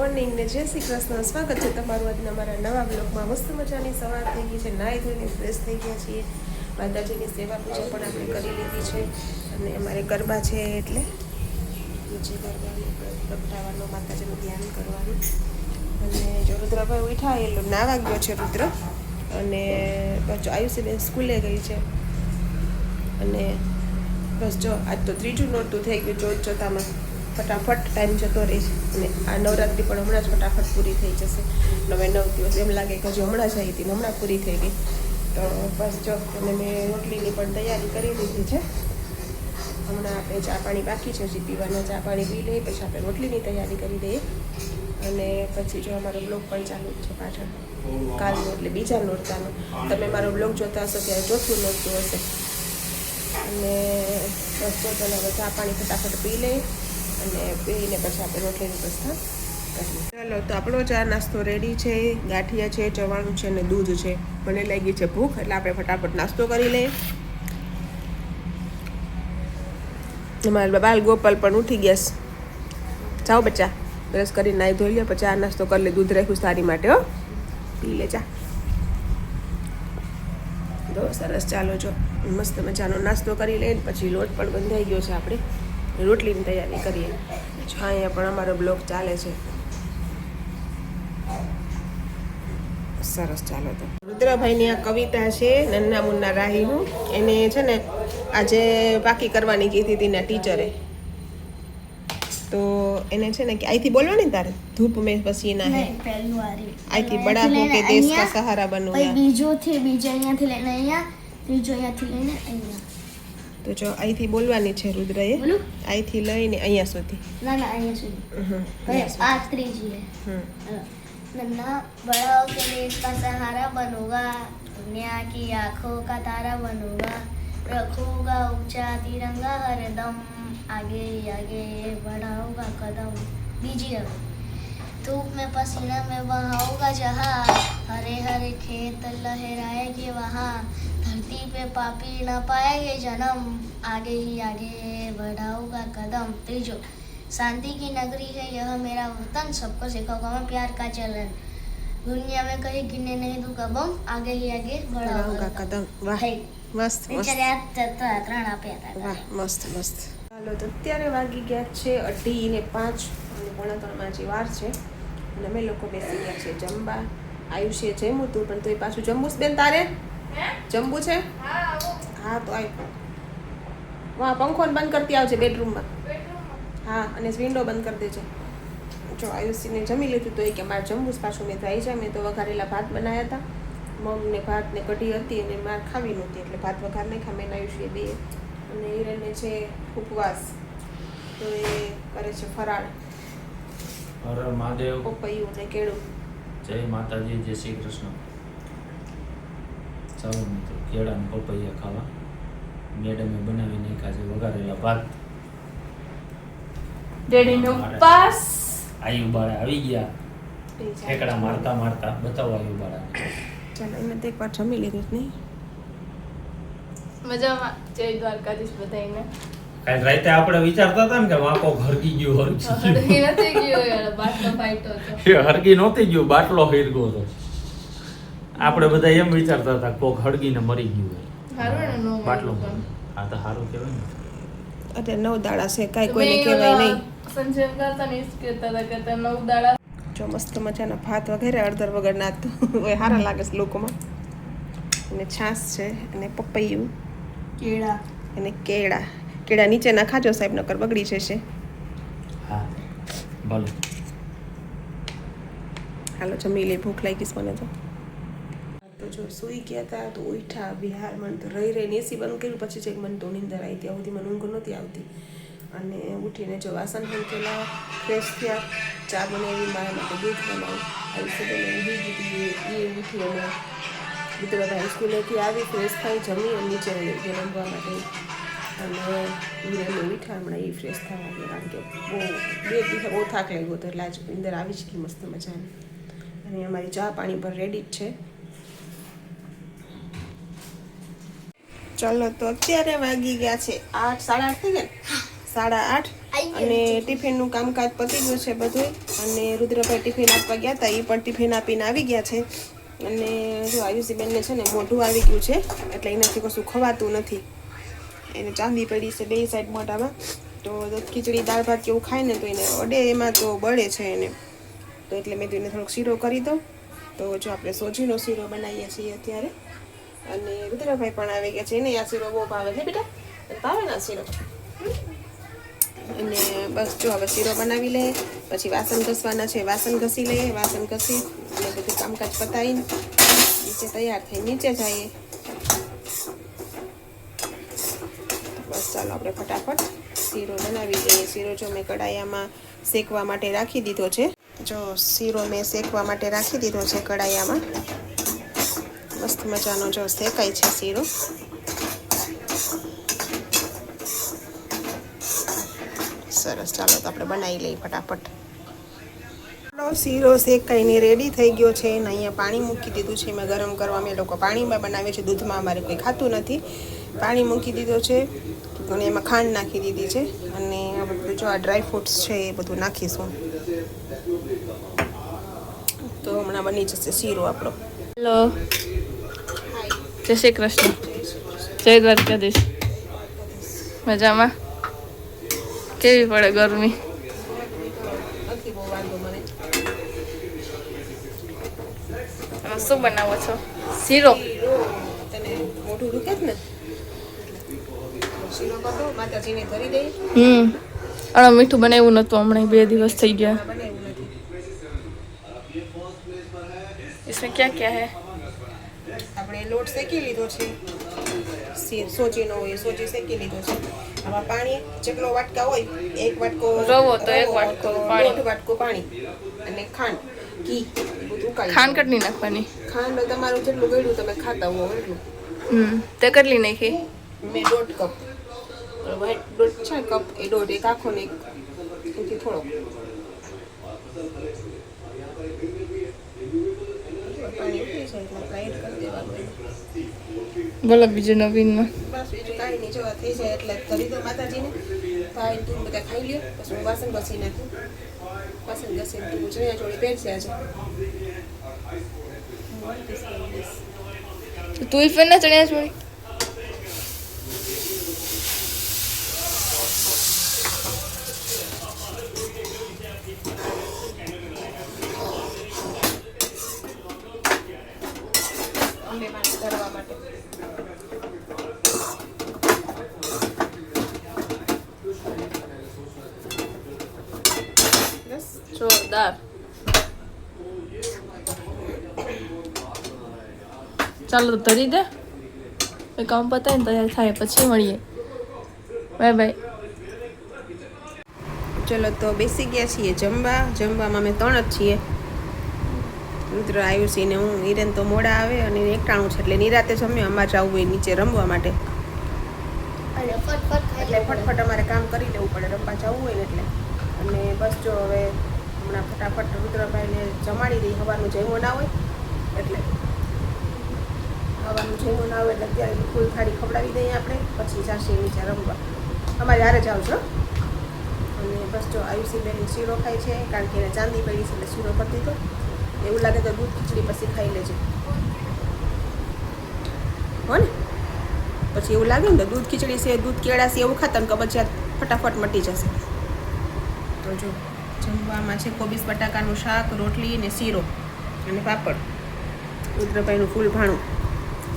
Morning ને જય શ્રી કૃષ્ણ. સ્વાગત છે તમારું આજના અમારા નવા બ્લોગમાં. મસ્ત મજાની સવાર થઈ ગઈ છે, નાહી ધોઈને ફ્રેશ થઈ ગયા છીએ. માતાજીની સેવા પૂજા પણ આપણે કરી લીધી છે અને અમારે ગરબા છે એટલે નીચે ગરબાનું પ્રગટાવવાનો, માતાજીનું ધ્યાન કરવાનું. અને જો રુદ્રભાઈ ઉઠા એટલો નાવા ગયો છે રુદ્ર, અને પાછું આયુષીબેન સ્કૂલે ગઈ છે. અને બસ જો આજ તો ત્રીજું નોરતું થઈ ગયું. જોત જોતામાં ફટાફટ ટાઈમ જતો રહે છે. અને આ નવરાત્રિ પણ હમણાં જ ફટાફટ પૂરી થઈ જશે. 9 દિવસ એમ લાગે કે હજુ હમણાં જ આવી હતી, હમણાં પૂરી થઈ ગઈ. તો બસ જો, અને મેં રોટલીની પણ તૈયારી કરી દીધી છે. હમણાં આપણે ચા પાણી બાકી છે, હજી પીવાના. ચા પાણી પી લઈએ, પછી આપણે રોટલીની તૈયારી કરી દઈએ. અને પછી જો અમારો બ્લોગ પણ ચાલુ છે પાછળ કાલનો, એટલે બીજા નોરતાનો. તમે મારો બ્લોગ જોતા હશો ત્યારે ચોથું નોરતું હશે. અને બસ તો હવે ચા પાણી ફટાફટ પી લઈએ અને પીને પછી આપણે રોટલીનું પ્રસ્થાન કરીએ. ચાલો, તો આપણો ચા નાસ્તો રેડી છે. ગાંઠિયા છે, ચવાણું છે અને દૂધ છે. મને લાગી છે ભૂખ, એટલે આપણે ફટાફટ નાસ્તો કરી લઈએ. અમારા બાલ ગોપાલ પણ ઉઠી ગયા છે. જાઓ બચ્ચા, બ્રશ કરી નાહી ધોઈ લે, પછી આ નાસ્તો કરી લે. દૂધ રાખ્યું તારી માટે, હો, પી લે ચા. તો સરસ, ચાલો જો મસ્ત મજાનો નાસ્તો કરી લઈએ. પછી લોટ પણ બંધાઈ ગયો છે, આપણે રોટલીની તૈયારી કરીએ. અહીંયા પણ અમારો બ્લોગ ચાલે છે. સરસ, ચાલો. તો રુદ્રભાઈની આ કવિતા છે, નન્ના મુન્ના રાહીનું. એને છે ને આજે પાકી કરવાની કીધી હતી ના ટીચરે. તો એને છે ને કે અહીંથી બોલવાની તારે, ધૂપ મેં પસીના હે, અહીંથી બડા હો કે દેશ કા સહારા બનૂંગા. બીજોથી બીજા અહીંયાથી લઈને અહીંયા, ત્રીજો અહીંયાથી લઈને અહીંયા. તો જો અહીંથી બોલવાની છે રુદ્રએ, અહીંથી લઈને અહીંયા સુધી. ના અહીંયા સુધી. આ ત્રીજી है. नन्ना बड़ा होके देश का सहारा बनूंगा, दुनिया की आंखों का तारा बनूंगा, रखूंगा ऊंचा तिरंगा हरदम, आगे आगे बढ़ाऊंगा कदम. बीजी अब धूप में पसीना में बहाऊंगा जहाँ, हरे हरे खेत लहराएंगे वहाँ, धरती पे पापी न पाएंगे जन्म, आगे ही आगे बढ़ाऊंगा कदम. त्रीजो शांति की नगरी है यह मेरा वतन, सबको सिखाऊंगा मैं प्यार का चलन, दुनिया में कहीं गिरने नहीं दूंगा बम, आगे ही आगे बढ़ाऊंगा कदम. વાહ, મસ્ત મસ્ત. 3 આપ્યા હતા. વાહ, મસ્ત મસ્ત. ચાલો, તો અત્યારે વાગી ગયા છે 2:05 અને 2:45 જે વાર છે. અને અમે લોકો બેસી ગયા છે જમવા. આયુષે જમ્યું હતું, પણ તોય પાછું જમવું બેન. તારે જમવું છે? હા, તો આય વાહ, પંખો બંધ કરતી આવજે બેડરૂમમાં. હા, અને વિન્ડો બંધ કરી દેજે. જો આયુષીને જમી લીધું, તો એ કે મારે જમવું જ પાછું. મેં તો આવી જાય. મેં તો વઘારેલા ભાત બનાવ્યા હતા, મગ ને ભાત ને કઢી હતી, અને મારે ખાવી નહોતી એટલે ભાત વઘાર નહીં ખા. મેં આયુષીએ બે. અને હિરણને છે ઉપવાસ, તો એ કરે છે ફરાળ. હર મહાદેવ. પપૈયું ને કેળું. જય માતાજી, જય શ્રી કૃષ્ણ. ચાલો મિત્રો, કેળા ને પપૈયા ખાવા. મેડમે બનાવી નાખ્યા છે વઘારેલા ભાત. ડેડીનો ઉપવાસ. આયુ બાળા આવી ગયા, ઠેકડા મારતા મારતા. બતાવો આયુ બાળા. ચાલો, એને તો એકવાર જમી લીધું જ નહીં. મજામાં. જય દ્વારકાધીશ બધાઈને. કાલ રાતે આપણે વિચારતા હતા ને કે વાંકો હરકી ગયો, હરકી નથી ગયો યાર, બાટલો ફાઈટો હતો. હરકી નહોતી ગયો, બાટલો હિરગો હતો. આપણે બધા એમ વિચારતા હતા કોક હરગીને મરી ગયું. હારું ને નો બાટલો. આ તો સારું કહેવાય ને. અરે 9 દાડા છે, કાંઈ કોઈને કહેવાય નહીં. સંજય કરતા ને ઈસ કહેતા હતા કે 9 દાડા. જો મસ્ત મજાના ભાત વગેરે અડધર વગર નાખતું હોય, સારા લાગે છે લોકોમાં. અને છાશ છે, અને પપૈયું, કેળા અને કેળા. કેળા નીચે ના ખાજો સાહેબ, નકર બગડી જશે. હા, ભલે. હાલો, જમી લે, ભૂખ લાગી છે મને તો. તો જો સૂઈ ગયા હતા, તો ઉઠા બિહાર. મને તો રહી એસી બંધ કર્યું, પછી છે મને તો નીંદર આવી. ત્યાં સુધી મને ઊંઘ નહોતી આવતી. અને ઉઠીને જો વાસણ મૂકેલા, ફ્રેશ થયા, ચા બનાવી, મારા માટે દૂધ બનાવ્યું. આવી સુધી ઊંઘી દીધી. એ ઉઠી અને રુદ્રભાઈ સ્કૂલેથી આવી, ફ્રેશ થઈ, જમી અને નીચે રમવા માટે. અને હિરણને ઉઠા હમણાં, એ ફ્રેશ થવા ગયા. કારણ કે બહુ 2 દિવસ બહુ થાક લાગ્યો હતો, એટલે આજ નીંદર આવી જ ગઈ મસ્ત મજાની. અને અમારી ચા પાણી પર રેડી જ છે. ચાલો, તો અત્યારે વાગી ગયા છે 8, 8:30 થઈ ગયા. 8:30. અને ટિફિનનું કામકાજ પતી ગયું છે બધું. અને રુદ્રભાઈ ટિફિન આપવા ગયા હતા, એ પણ ટિફિન આપીને આવી ગયા છે. અને જો આયુષીબેનને છે ને મોઢું આવી ગયું છે, એટલે એનાથી કશું ખવાતું નથી. એને ચાંદી પડી છે બે સાઈડ મોઢામાં, તો ખીચડી દાળ ભાત કેવું ખાય ને તો એને અડે, એમાં તો બળે છે એને. તો એટલે મેં તો એને થોડોક શીરો કરી દઉં. તો જો આપણે સોજીનો શીરો બનાવીએ છીએ અત્યારે. અને રુદ્રભાઈ પણ આવી ગયા છે, એને આ શીરો બહુ ભાવે છે બેટા, ભાવે ને આ શીરો. અને બસ જો હવે શીરો બનાવી લે, પછી વાસણ ઘસવાના છે, વાસણ ઘસી લઈએ. વાસણ ઘસી અને બધું કામકાજ પતાવીને નીચે તૈયાર થઈ નીચે જઈએ. બસ ચાલો આપણે ફટાફટ શીરો બનાવી દઈએ. શીરો જો મેં કડાયામાં શેકવા માટે રાખી દીધો છે. જો શીરો મેં શેકવા માટે રાખી દીધો છે કડાયામાં. મસ્ત મજાનો જો શેકાય છે શીરો. સરસ, ચાલો તો આપણે બનાવી લઈએ ફટાફટ. શીરો શેકાઈને રેડી થઈ ગયો છે. અને અહીંયા પાણી મૂકી દીધું છે મેં ગરમ કરવા. અમે લોકો પાણીમાં બનાવીએ છીએ, દૂધમાં અમારે કોઈ ખાતું નથી. પાણી મૂકી દીધો છે અને એમાં ખાંડ નાખી દીધી છે. અને આ બધું જો આ ડ્રાય ફ્રૂટ્સ છે એ બધું નાખીશું, તો હમણાં બની જશે શીરો આપણો. હેલો, જય શ્રી કૃષ્ણ, જય દ્વારકાધીશ. મજામાં? કેવી પડે ગરમી? નથી બહુ વાંધો મને. શું બનાવો છો? શીરો. તને મોઢું દુખે જ ને, શીરો કરો માતાજીને ધરી દઈ. અને મીઠું બનાવ્યું નતું હમણાં, 2 દિવસ થઈ ગયા. બનાવ્યું નથી. इसमें क्या क्या है? આપણે લોટ શેકી લીધો છે, સોજીનો હોય સોજી શેકી લીધો છે. આમાં પાણી જેટલો વાટકા હોય, 1 વાટકો રવો તો 1 વાટકો પાણી, 1 વાટકો પાણી અને ખાંડ, ઘી બધું ઉકાળી. ખાંડ કેટલી નાખવાની? ખાંડ તમારું જેટલું ગળ્યું તમે ખાતા હો એટલું. તે કેટલી નાખી? મેં 1.5 કપ, વ્હાઈટ દોઢ છે કપ, એ દોઢ, એક આખો ને એથી થોડોક. પાણી ઉકળી જાય એટલે આપણે એડ કરી દેવાનું. બોલો બીજું નવીનમાં. બસ બીજું કાંઈ નહીં, જોવા થઈ જાય એટલે કરી દો માતાજીને. ભાઈ તું બધા ખાઈ લ્યો, પછી હું વાસણ ઘસી નાખું. વાસણ ઘસીને તું ચણિયા ચોળી પહેરશે આજે. તું ફેર ના ચણ્યા ચોળી? ધરવા માટે બસ જોરદાર. ચાલો તો ધરી દે, એ કામ પતાય ને તૈયાર થાય પછી મળીએ. Bye bye. ચલો તો બેસી ગયા છીએ જમવા. જમવામાં અમે 3 જ છીએ, રુદ્ર, આયુષી ને હું. હિરેન તો મોડા આવે અને એકટાણું છે એટલે નિરાતે જમે. અમારે જવું હોય નીચે રમવા માટે, અને ફટફટ ખાઈ એટલે ફટફટ અમારે કામ કરી લેવું પડે, રમવા જવું હોય ને એટલે. અને બસ જો હવે હમણાં ફટાફટ રુદ્રભાઈને જમાડી દઈ. હવાનું જમ્યો ના હોય એટલે, હવાનું જમ્યો ના હોય એટલે અત્યારે ફૂલ થાળી ખવડાવી દઈએ આપણે, પછી જાશે નીચે રમવા. અમારે હારે જ આવજો. અને બસ જો આયુષીબેન શીરો ખાય છે, કારણ કે એને ચાંદી પડી છે એટલે શીરો કરી દીધો. એવું લાગે તો દૂધ ખીચડી પછી ખાઈ લેજે હો ને. પછી એવું લાગે ને તો દૂધ ખીચડી છે, દૂધ કેળા છે એવું ખાતા ને કબજિયાત ફટાફટ મટી જશે. તો જો જમવામાં છે કોબીસ બટાકાનું શાક, રોટલી ને શીરો અને પાપડ. રુદ્રભાઈનું ફૂલ ભાણું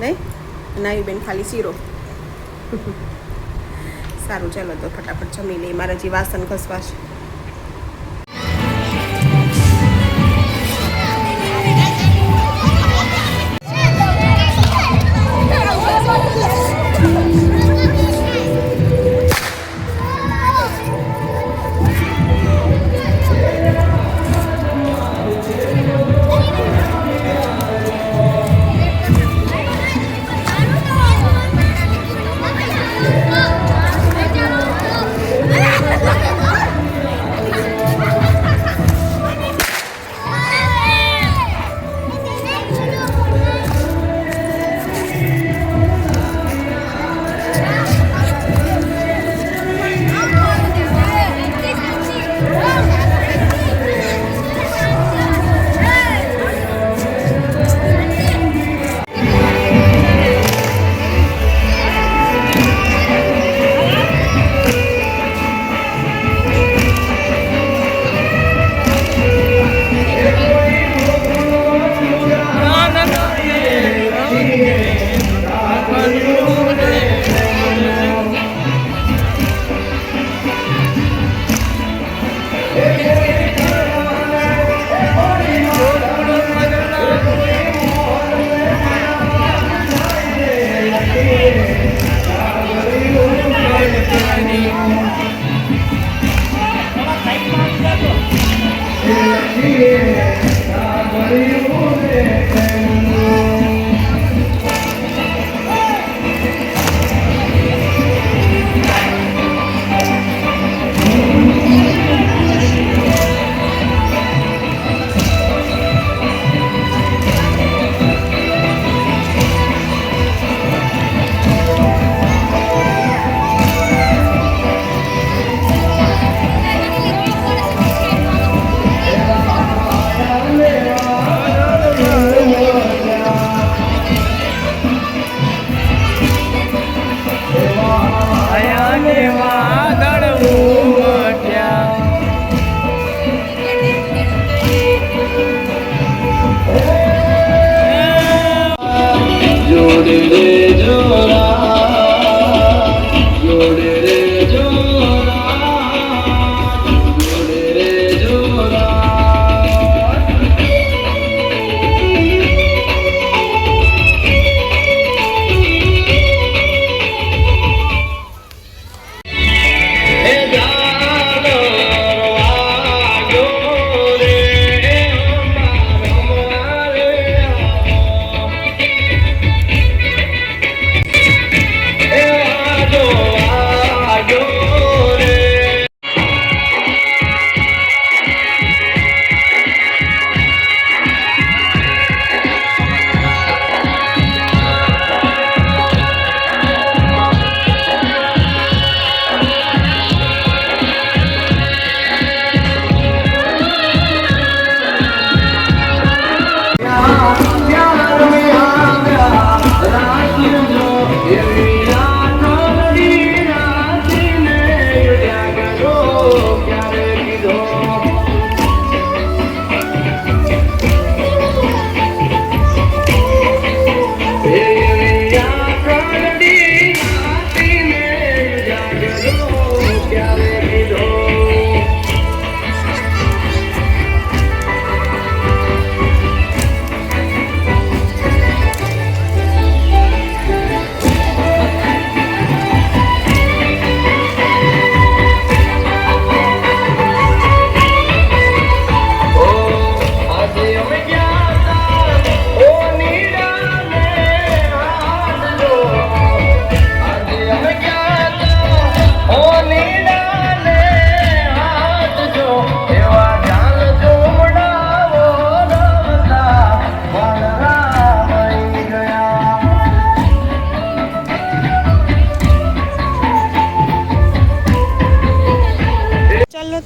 નહીં, નાયુબેન ખાલી શીરો. સારું, ચાલો તો ફટાફટ જમી લઈએ. મારે હજી વાસણ ઘસવા છે.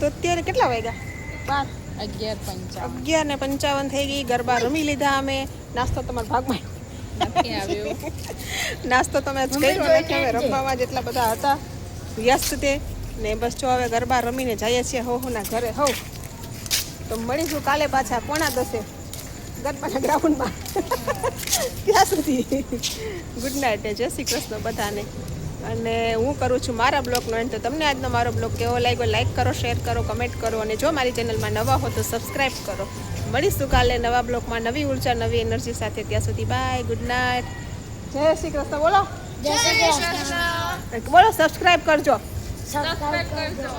તો અત્યારે કેટલા વાગ્યા? 11:55 થઈ ગઈ. ગરબા રમી લીધા અમે. નાસ્તો તમારા ભાગમાં નાસ્તો તમે આજ કર્યો નથી. અમે રમવામાં જેટલા બધા હતા વ્યસ્ત તે ને બસ જો હવે ગરબા રમીને જઈએ છીએ હોના ઘરે. હોવ તો મળીશું કાલે પાછા 9:30 ગરબાના ગ્રાઉન્ડમાં. ત્યાં સુધી ગુડ નાઇટ. જય શ્રી કૃષ્ણ બધાને. અને હું કરું છું મારા બ્લોગનો એન્ડ. તો તમને આજનો મારો બ્લોગ કેવો લાગ્યો લાઈક કરો, શેર કરો, કમેન્ટ કરો અને જો મારી ચેનલમાં નવા હો તો સબસ્ક્રાઈબ કરો. મળીશું કાલે નવા બ્લોગમાં નવી ઉર્જા નવી એનર્જી સાથે. ત્યાં સુધી બાય, ગુડ નાઇટ, જય શ્રી કૃષ્ણ. બોલો જય શ્રી કૃષ્ણ. બોલો સબસ્ક્રાઈબ કરજો. સબસ્ક્રાઇબ કરજો.